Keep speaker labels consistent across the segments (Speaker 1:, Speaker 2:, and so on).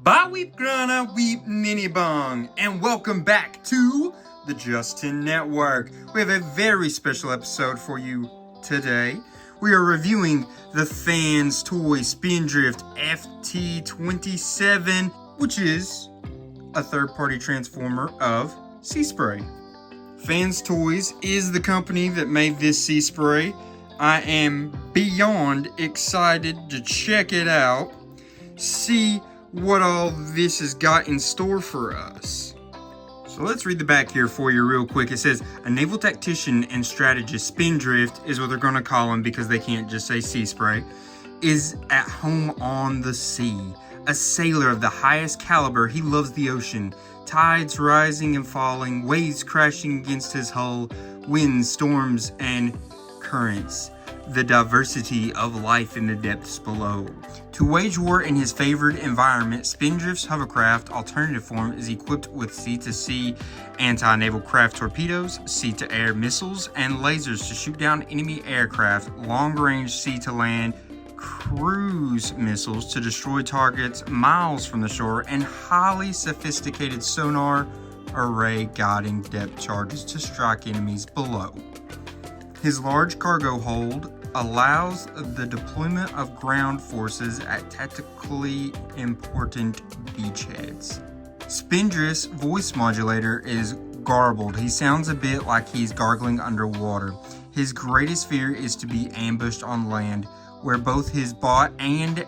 Speaker 1: Bye weep grana weep ninny bong, and welcome back to the Justin Network. We have a very special episode for you today. We are reviewing the Fans Toy Spindrift FT-27, which is a third-party transformer of Seaspray. Fans Toys is the company that made this Seaspray. I am beyond excited to check it out, see what all this has got in store for us. So let's read the back here for you real quick. It says, a naval tactician and strategist, Spindrift is what they're going to call him because they can't just say Seaspray, is at home on the sea. A sailor of the highest caliber, he loves the ocean. Tides rising and falling, waves crashing against his hull, winds, storms, and currents. The diversity of life in the depths below. To wage war in his favored environment, Spindrift's hovercraft alternative form is equipped with sea-to-sea anti-naval craft torpedoes, sea-to-air missiles, and lasers to shoot down enemy aircraft, long-range sea-to-land cruise missiles to destroy targets miles from the shore, and highly sophisticated sonar array guiding depth charges to strike enemies below. His large cargo hold allows the deployment of ground forces at tactically important beachheads. Spindrift's voice modulator is garbled. He sounds a bit like he's gargling underwater. His greatest fear is to be ambushed on land, where both his bot and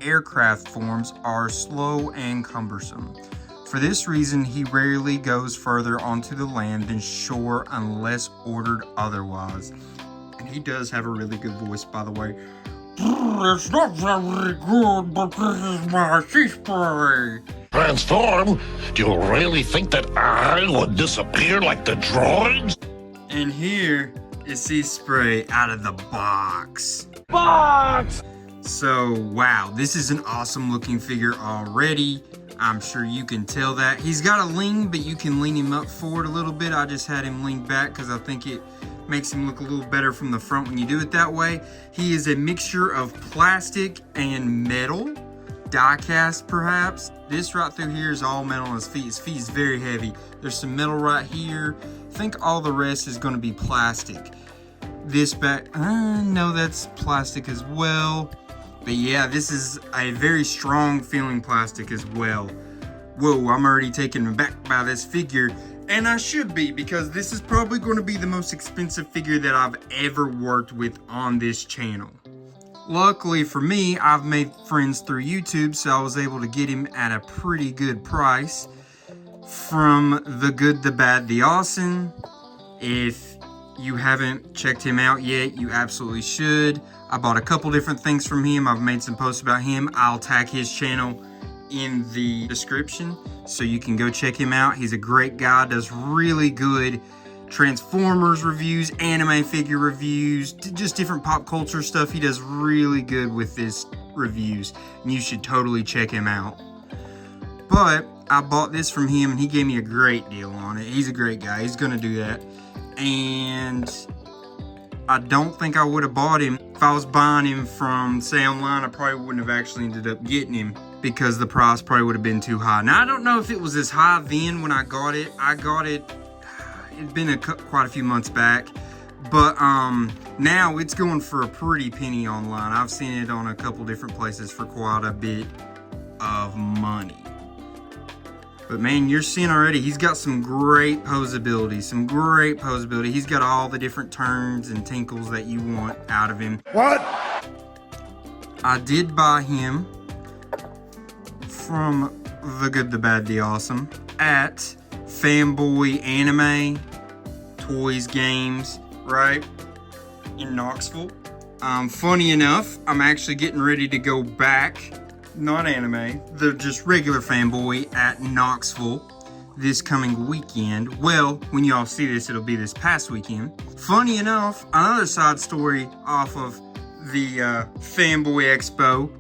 Speaker 1: aircraft forms are slow and cumbersome. For this reason, he rarely goes further onto the land than shore unless ordered otherwise. And he does have a really good voice, by the way. It's not very good, but this is my Seaspray.
Speaker 2: Transform? Do you really think that I would disappear like the drawings?
Speaker 1: And here is Seaspray out of the box. So, wow, this is an awesome looking figure already. I'm sure you can tell that. He's got a lean, but you can lean him up forward a little bit. I just had him lean back because I think it makes him look a little better from the front when you do it that way. He is a mixture of plastic and metal, die cast perhaps. This right through here is all metal on his feet. His feet is very heavy. There's some metal right here. I think all the rest is going to be plastic. This back, no, that's plastic as well. But yeah, this is a very strong feeling plastic as well. Whoa, I'm already taken aback by this figure. And I should be, because this is probably going to be the most expensive figure that I've ever worked with on this channel. Luckily for me, I've made friends through YouTube, so I was able to get him at a pretty good price. From The Good, The Bad, The Awesome. If you haven't checked him out yet, you absolutely should. I bought a couple different things from him. I've made some posts about him. I'll tag his channel in the description so you can go check him out. He's a great guy, does really good Transformers reviews, anime figure reviews, just different pop culture stuff. He does really good with his reviews, and you should totally check him out. But I bought this from him and he gave me a great deal on it. He's a great guy. He's gonna do that. And I don't think I would have bought him. If I was buying him from, say, online, I probably wouldn't have actually ended up getting him because the price probably would have been too high. Now, I don't know if it was as high then when I got it. It'd been quite a few months back. But now it's going for a pretty penny online. I've seen it on a couple different places for quite a bit of money. But man, you're seeing already, he's got some great posability, He's got all the different turns and tinkles that you want out of him.
Speaker 2: What?
Speaker 1: I did buy him from The Good, The Bad, The Awesome at Fanboy Anime Toys Games, right, in Knoxville. Funny enough, I'm actually getting ready to go back, not anime, the just regular Fanboy at Knoxville this coming weekend. Well, when y'all see this, it'll be this past weekend. Funny enough, another side story off of the Fanboy Expo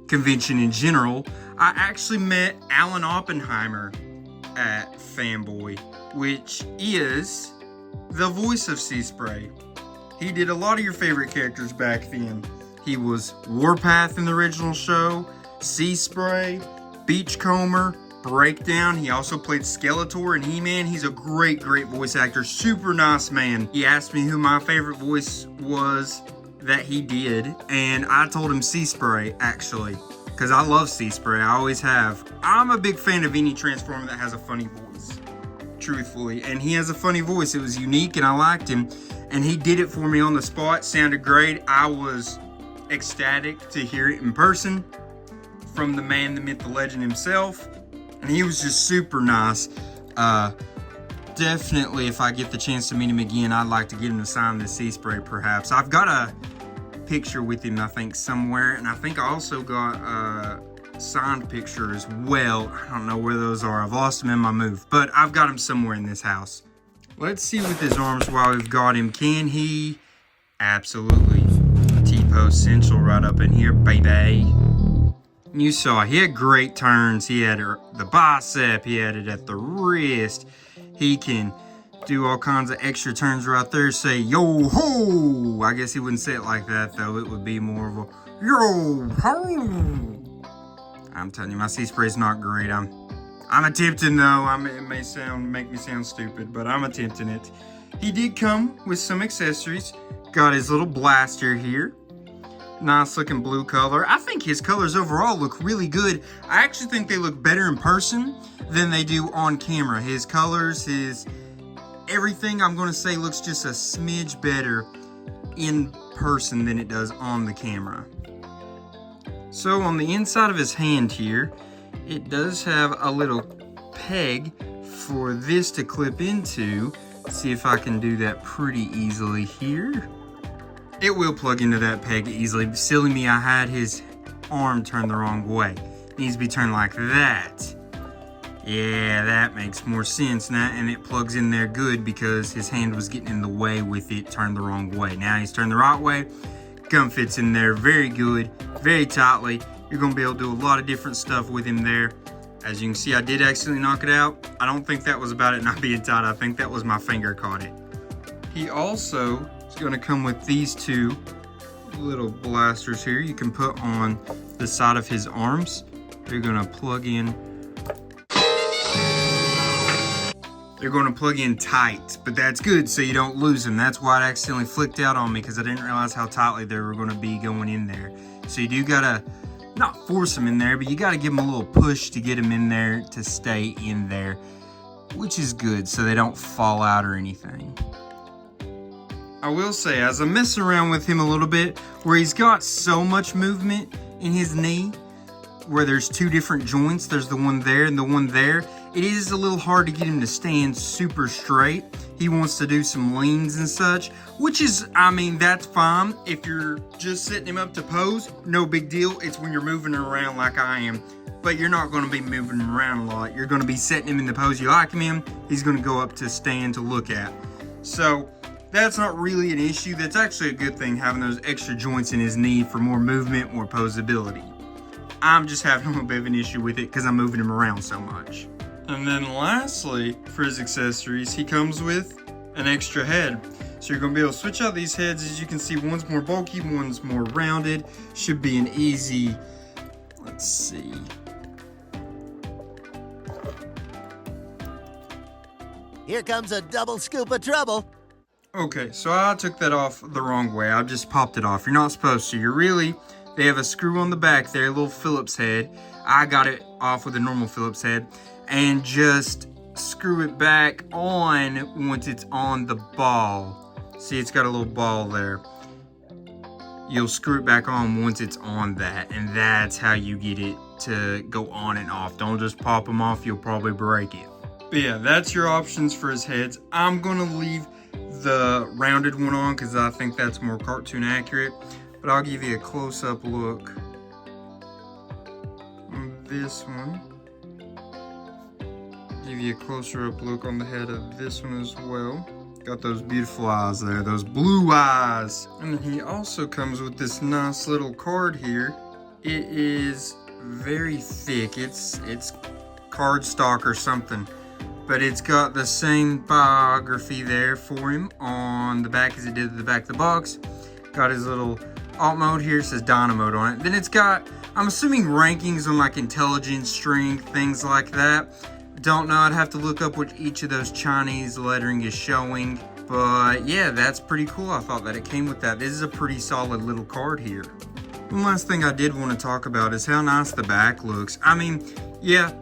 Speaker 1: convention in general, I actually met Alan Oppenheimer at Fanboy, which is the voice of Seaspray. He did a lot of your favorite characters back then. He was Warpath in the original show, Seaspray, Beachcomber, Breakdown. He also played Skeletor and He-Man. He's a great voice actor. Super nice man. He asked me who my favorite voice was that he did, and I told him Seaspray, actually, because I love Seaspray. I always have. I'm a big fan of any Transformer that has a funny voice, truthfully, and he has a funny voice. It was unique, and I liked him, and he did it for me on the spot. Sounded great. I was ecstatic to hear it in person from the man, the myth, the legend himself, and he was just super nice. Definitely, if I get the chance to meet him again, I'd like to get him to sign the Seaspray, perhaps. I've got a picture with him, I think, somewhere, and I think I also got a signed picture as well. I don't know where those are. I've lost them in my move, but I've got him somewhere in this house. Let's see with his arms while we've got him. Can he? Absolutely. T-pose central right up in here, baby. You saw he had great turns. He had the bicep, he had it at the wrist. He can do all kinds of extra turns right there. Say, yo ho! I guess he wouldn't say it like that, though. It would be more of a, yo ho! I'm telling you, my Seaspray's not great. I'm attempting, though. It may make me sound stupid, but I'm attempting it. He did come with some accessories. Got his little blaster here. Nice looking blue color. I think his colors overall look really good. I actually think they look better in person than they do on camera. His colors, his everything, I'm going to say, looks just a smidge better in person than it does on the camera. So on the inside of his hand here, it does have a little peg for this to clip into. Let's see if I can do that pretty easily here. It will plug into that peg easily. Silly me, I had his arm turned the wrong way. It needs to be turned like that. Yeah, that makes more sense now, and it plugs in there good because his hand was getting in the way with it turned the wrong way. Now he's turned the right way. Gun fits in there very good, very tightly. You're going to be able to do a lot of different stuff with him there. As you can see, I did accidentally knock it out. I don't think that was about it not being tight. I think that was my finger caught it. He also is going to come with these two little blasters here you can put on the side of his arms. They're going to plug in. They're going to plug in tight, but that's good so you don't lose them. That's why it accidentally flicked out on me, because I didn't realize how tightly they were going to be going in there. So you do got to not force them in there, but you got to give them a little push to get them in there to stay in there, which is good so they don't fall out or anything. I will say, as I'm messing around with him a little bit, where he's got so much movement in his knee, where there's two different joints, there's the one there and the one there, it is a little hard to get him to stand super straight. He wants to do some leans and such, which is, I mean, that's fine. If you're just setting him up to pose, no big deal. It's when you're moving him around like I am. But you're not going to be moving him around a lot. You're going to be setting him in the pose you like him in. He's going to go up to stand to look at. So that's not really an issue. That's actually a good thing, having those extra joints in his knee for more movement, more posability. I'm just having a little bit of an issue with it because I'm moving him around so much. And then lastly, for his accessories, he comes with an extra head. So you're going to be able to switch out these heads. As you can see, one's more bulky, one's more rounded. Should be an easy, let's see.
Speaker 3: Here comes a double scoop of trouble.
Speaker 1: Okay, so I took that off the wrong way. I just popped it off. You're not supposed to. They have a screw on the back there, a little Phillips head. I got it off with a normal Phillips head. And just screw it back on once it's on the ball. See, it's got a little ball there. You'll screw it back on once it's on that. And that's how you get it to go on and off. Don't just pop them off. You'll probably break it. But yeah, that's your options for his heads. I'm going to leave the rounded one on because I think that's more cartoon accurate. But I'll give you a close-up look on this one. Give you a closer up look on the head of this one as well. Got those beautiful eyes there, those blue eyes. And he also comes with this nice little card here. It is very thick. It's cardstock or something. But it's got the same biography there for him on the back as it did at the back of the box. Got his little alt mode here, it says Dyna mode on it. Then it's got I'm assuming rankings on like intelligence, strength, things like that. Don't know, I'd have to look up what each of those Chinese lettering is showing. But yeah, that's pretty cool. I thought that it came with that. This is a pretty solid little card here. One last thing I did want to talk about is how nice the back looks. I mean, yeah,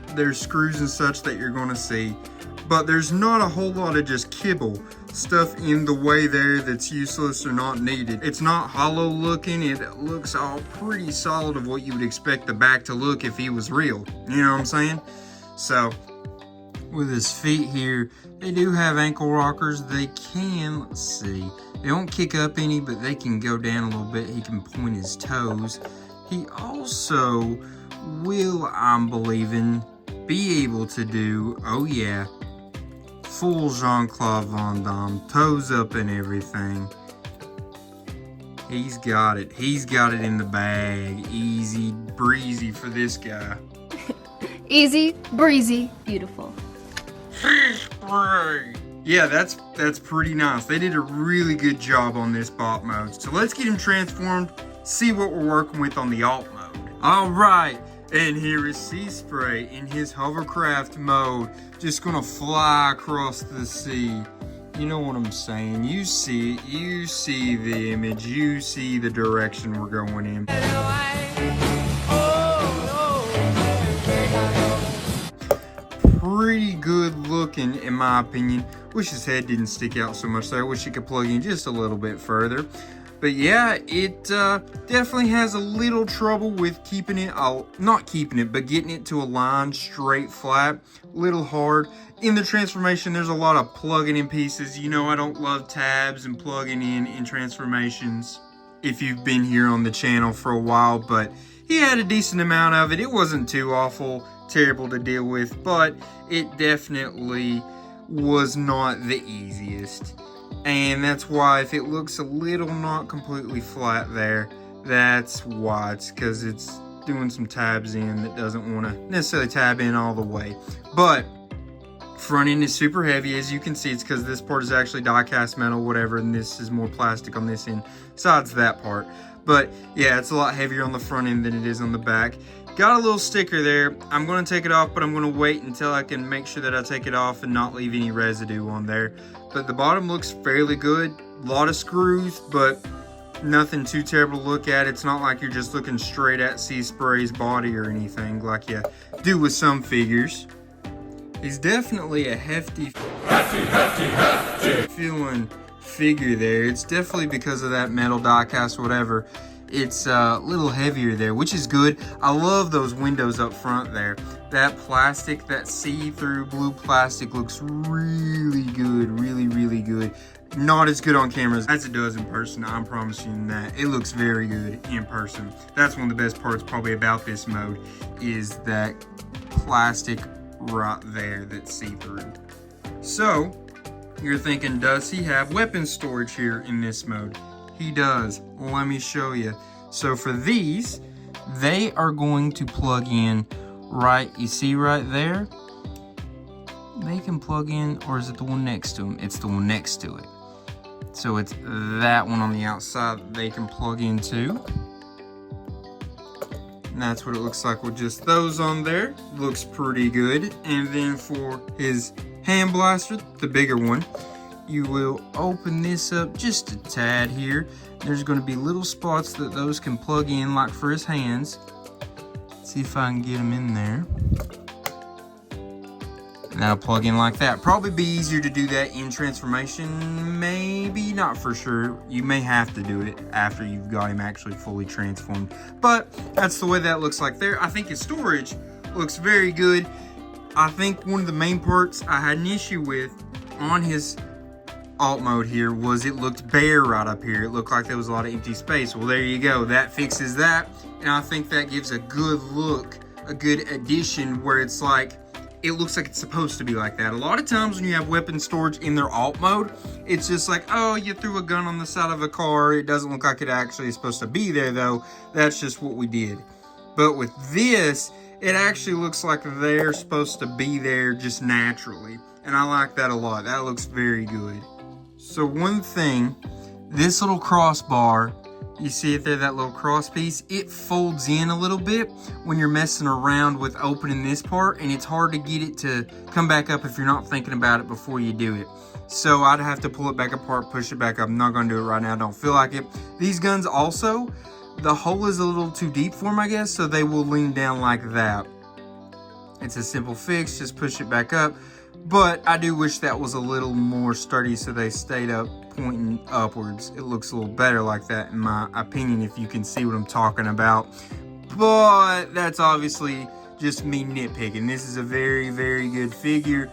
Speaker 1: there's screws and such that you're going to see, but there's not a whole lot of just kibble stuff in the way there that's useless or not needed. It's not hollow looking. It looks all pretty solid of what you would expect the back to look if he was real. You know what I'm saying? So with his feet here, they do have ankle rockers. They can, let's see, they don't kick up any, but they can go down a little bit. He can point his toes. He also will, I'm believing, be able to do, oh yeah, full Jean-Claude Van Damme, toes up and everything. He's got it. He's got it in the bag. Easy breezy for this guy.
Speaker 4: Easy, breezy, beautiful.
Speaker 1: Seaspray. Yeah, that's pretty nice. They did a really good job on this bot mode. So let's get him transformed, see what we're working with on the alt mode. All right, and here is Seaspray in his hovercraft mode, just gonna fly across the sea. You know what I'm saying? You see the image, you see the direction we're going in. Pretty good looking in my opinion. Wish his head didn't stick out so much there. I wish he could plug in just a little bit further. But yeah, it definitely has a little trouble with keeping it, not keeping it, but getting it to align straight flat. A little hard. In the transformation, there's a lot of plugging in pieces. You know I don't love tabs and plugging in transformations if you've been here on the channel for a while, but he had a decent amount of it. It wasn't too awful, terrible to deal with, but it definitely was not the easiest. And that's why if it looks a little not completely flat there, that's why. It's because it's doing some tabs in that doesn't want to necessarily tab in all the way. But front end is super heavy. As you can see, it's because this part is actually die cast metal, whatever, and this is more plastic on this end, besides that part. But yeah, it's a lot heavier on the front end than it is on the back. Got a little sticker there. I'm going to take it off, but I'm going to wait until I can make sure that I take it off and not leave any residue on there. But the bottom looks fairly good. A lot of screws, but nothing too terrible to look at. It's not like you're just looking straight at Seaspray's body or anything like you do with some figures. He's definitely a hefty feeling figure there. It's definitely because of that metal die cast, whatever. It's a little heavier there, which is good. I love those windows up front there. That plastic, that see-through blue plastic looks really good, really good. Not as good on cameras as it does in person, I'm promising that. It looks very good in person. That's one of the best parts probably about this mode, is that plastic right there that's see-through. So, you're thinking, does he have weapon storage here in this mode? He does. Let me show you. So for these, they are going to plug in right, you see right there? They can plug in, or is it the one next to them? It's the one next to it. So it's that one on the outside that they can plug into. And that's what it looks like with just those on there. Looks pretty good. And then for his hand blaster, the bigger one, you will open this up just a tad here. There's going to be little spots that those can plug in, like for his hands. Let's see if I can get them in there. And that'll plug in like that. Probably be easier to do that in transformation. Maybe, not for sure. You may have to do it after you've got him actually fully transformed. But that's the way that looks like there. I think his storage looks very good. I think one of the main parts I had an issue with on his alt mode here was it looked bare right up here. It looked like there was a lot of empty space. Well, there you go. That fixes that. And I think that gives a good look, a good addition where it's like, it looks like it's supposed to be like that. A lot of times when you have weapon storage in their alt mode, it's just like, oh, you threw a gun on the side of a car. It doesn't look like it actually is supposed to be there though. That's just what we did. But with this, it actually looks like they're supposed to be there just naturally. And I like that a lot. That looks very good. So one thing, this little crossbar You see it there, that little cross piece? It folds in a little bit when you're messing around with opening this part, and it's hard to get it to come back up if you're not thinking about it before you do it. So I'd have to pull it back apart, push it back up. I'm not gonna do it right now, I don't feel like it. These guns also, the hole is a little too deep for them, I guess, so they will lean down like that. It's a simple fix, just push it back up. But I do wish that was a little more sturdy so they stayed up pointing upwards. It looks a little better like that in my opinion, if you can see what I'm talking about. But that's obviously just me nitpicking. This is a very, very good figure,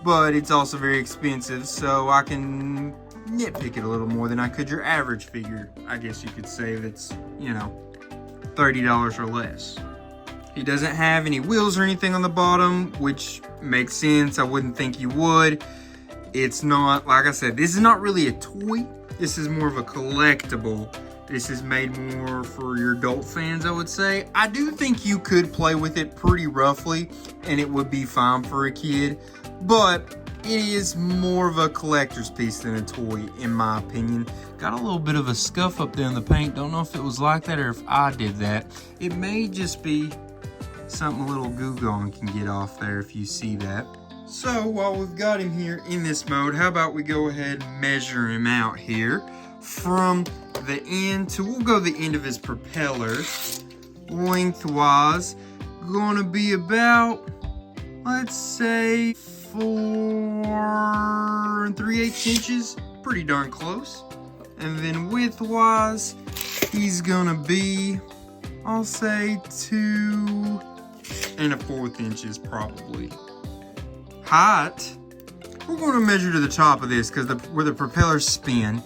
Speaker 1: but it's also very expensive, so I can nitpick it a little more than I could your average figure. I guess you could say that's, you know, $30 or less. He doesn't have any wheels or anything on the bottom, which makes sense. I wouldn't think you would. It's not, like I said, this is not really a toy. This is more of a collectible. This is made more for your adult fans, I would say. I do think you could play with it pretty roughly, and it would be fine for a kid. But it is more of a collector's piece than a toy, in my opinion. Got a little bit of a scuff up there in the paint. Don't know if it was like that or if I did that. It may just be something a little Goo Gone can get off there if you see that. So while we've got him here in this mode, how about we go ahead and measure him out here from the end to, we'll go the end of his propeller. Lengthwise, gonna be about, let's say 4 3/8 inches, pretty darn close. And then widthwise, he's gonna be, I'll say 2 1/4 inches probably. Height, we're going to measure to the top of this because where the propellers spin,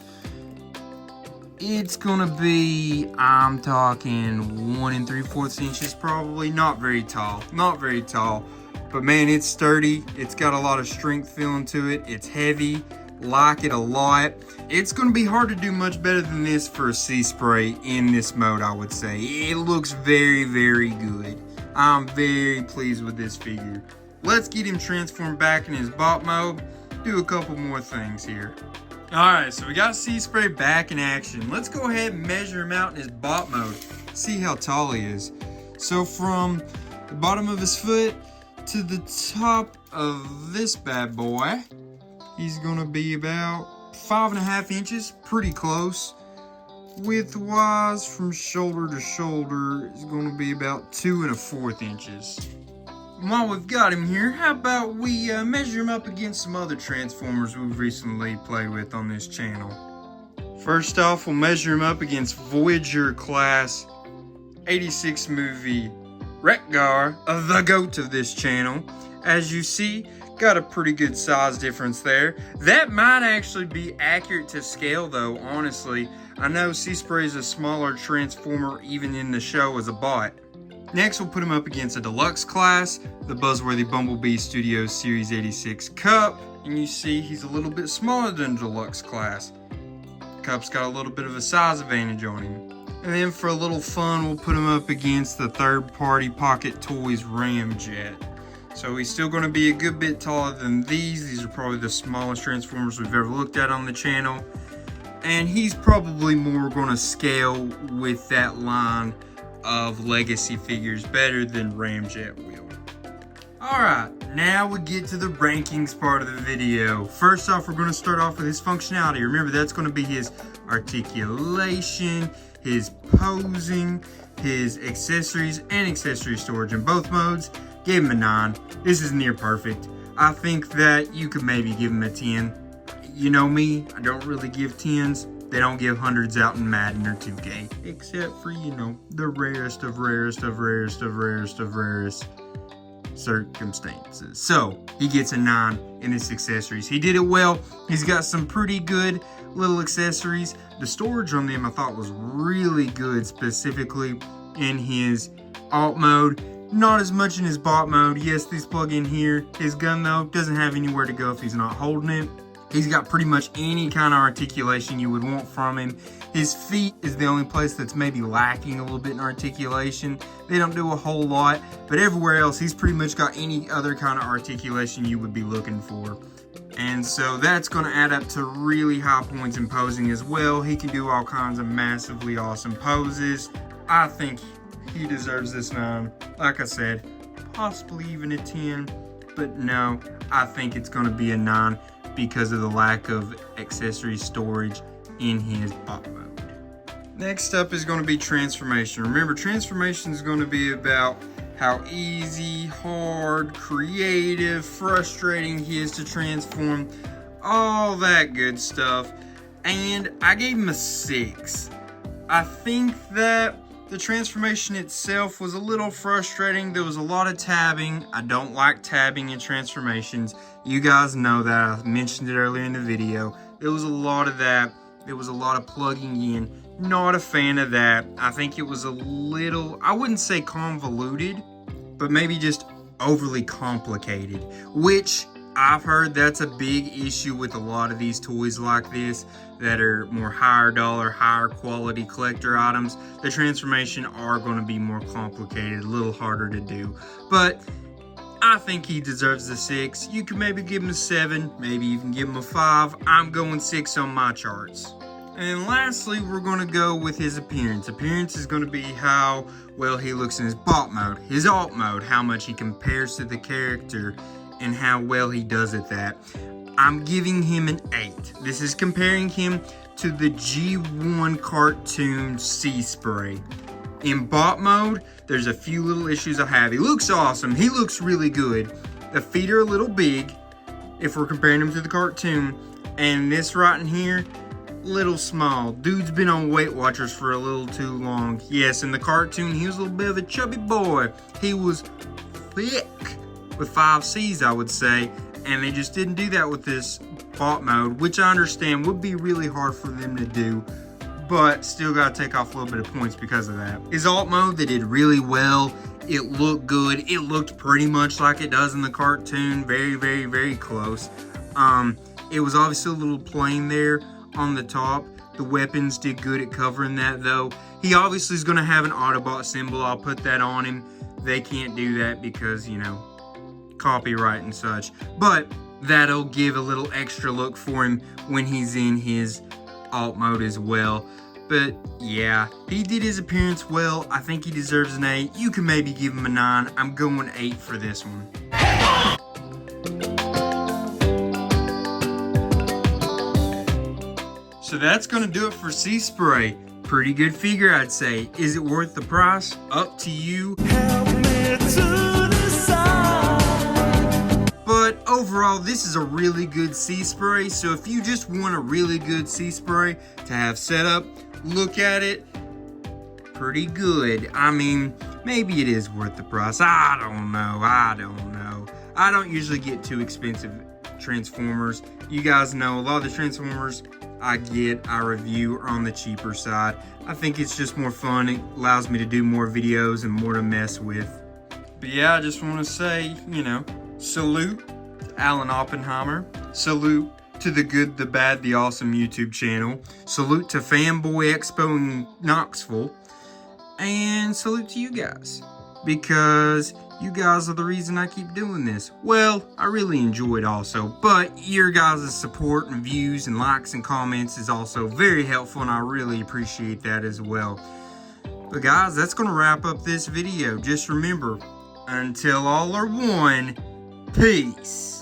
Speaker 1: it's going to be, I'm talking 1 3/4 inches probably. Not very tall, not very tall, but man, it's sturdy. It's got a lot of strength feeling to it. It's heavy, like it a lot. It's going to be hard to do much better than this for a Seaspray in this mode, I would say. It looks very, very good. I'm very pleased with this figure. Let's get him transformed back in his bot mode. Do a couple more things here. Alright, so we got Seaspray back in action. Let's go ahead and measure him out in his bot mode. See how tall he is. So from the bottom of his foot to the top of this bad boy, he's gonna be about 5.5 inches, pretty close. Widthwise, from shoulder to shoulder, is going to be about 2 1/4 inches. And while we've got him here, how about we measure him up against some other Transformers we've recently played with on this channel. First off, we'll measure him up against Voyager class 86 movie Wreck-Gar, the GOAT of this channel. As you see, got a pretty good size difference there. That might actually be accurate to scale though, honestly. I know Seaspray is a smaller Transformer even in the show as a bot. Next, we'll put him up against a deluxe class, the Buzzworthy Bumblebee Studios Series 86 Cup. And you see he's a little bit smaller than deluxe class. Cup's got a little bit of a size advantage on him. And then for a little fun, we'll put him up against the third-party Pocket Toys Ramjet. So he's still going to be a good bit taller than these. These are probably the smallest Transformers we've ever looked at on the channel. And he's probably more going to scale with that line of legacy figures better than Ramjet will. Alright, now we get to the rankings part of the video. First off, we're going to start off with his functionality. Remember, that's going to be his articulation, his posing, his accessories, and accessory storage in both modes. Gave him a 9. This is near perfect. I think that you could maybe give him a 10. You know me, I don't really give 10s. They don't give 100s out in Madden or 2K. Except for, you know, the rarest of rarest of rarest of rarest of rarest circumstances. So, he gets a 9 in his accessories. He did it well. He's got some pretty good little accessories. The storage on them I thought was really good, specifically in his alt mode. Not as much in his bot mode. Yes, these plug in here. His gun though doesn't have anywhere to go if he's not holding it. He's got pretty much any kind of articulation you would want from him. His feet is the only place that's maybe lacking a little bit in articulation. They don't do a whole lot, but everywhere else he's pretty much got any other kind of articulation you would be looking for. And so that's going to add up to really high points in posing as well. He can do all kinds of massively awesome poses. I think he deserves this 9. Like I said, possibly even a 10. But no, I think it's going to be a 9 because of the lack of accessory storage in his bot mode. Next up is going to be transformation. Remember, transformation is going to be about how easy, hard, creative, frustrating he is to transform, all that good stuff. And I gave him a 6. I think that the transformation itself was a little frustrating. There was a lot of tabbing. I don't like tabbing in transformations. You guys know that. I mentioned it earlier in the video. There was a lot of that. There was a lot of plugging in. Not a fan of that. I think it was a little, I wouldn't say convoluted, but maybe just overly complicated, which I've heard that's a big issue with a lot of these toys like this that are more higher dollar, higher quality collector items. The transformation are going to be more complicated, a little harder to do, but I think he deserves a 6. You can maybe give him a 7, maybe even give him a 5. I'm going 6 on my charts. And lastly, we're going to go with his appearance. Appearance is going to be how well he looks in his bot mode, his alt mode, how much he compares to the character, and how well he does at that. I'm giving him an 8. This is comparing him to the G1 cartoon Seaspray. In bot mode, there's a few little issues I have. He looks awesome. He looks really good. The feet are a little big if we're comparing him to the cartoon. And this right in here, little small. Dude's been on Weight Watchers for a little too long. Yes, in the cartoon, he was a little bit of a chubby boy. He was thick with 5 C's, I would say. And they just didn't do that with this bot mode, which I understand would be really hard for them to do, but still got to take off a little bit of points because of that. His alt mode, they did really well. It looked good. It looked pretty much like it does in the cartoon. Very, very, very close. It was obviously a little plain there on the top. The weapons did good at covering that though. He obviously is going to have an Autobot symbol. I'll put that on him. They can't do that because, you know, copyright and such. But that'll give a little extra look for him when he's in his alt mode as well. But yeah, he did his appearance well. I think he deserves an 8. You can maybe give him a 9. I'm going 8 for this one. So that's going to do it for Seaspray. Pretty good figure, I'd say. Is it worth the price? Up to you. But overall, this is a really good Seaspray. So if you just want a really good Seaspray to have set up, look at it. Pretty good. I mean, maybe it is worth the price. I don't know. I don't usually get too expensive Transformers. You guys know a lot of the Transformers I review are on the cheaper side. I think it's just more fun. It allows me to do more videos and more to mess with. But yeah, I just want to say, you know, salute to Alan Oppenheimer. Salute to the Good, the Bad, the Awesome YouTube channel. Salute to Fanboy Expo in Knoxville. And salute to you guys, because you guys are the reason I keep doing this. Well, I really enjoy it also, but your guys' support and views and likes and comments is also very helpful, and I really appreciate that as well. But guys, that's going to wrap up this video. Just remember, until all are one, peace.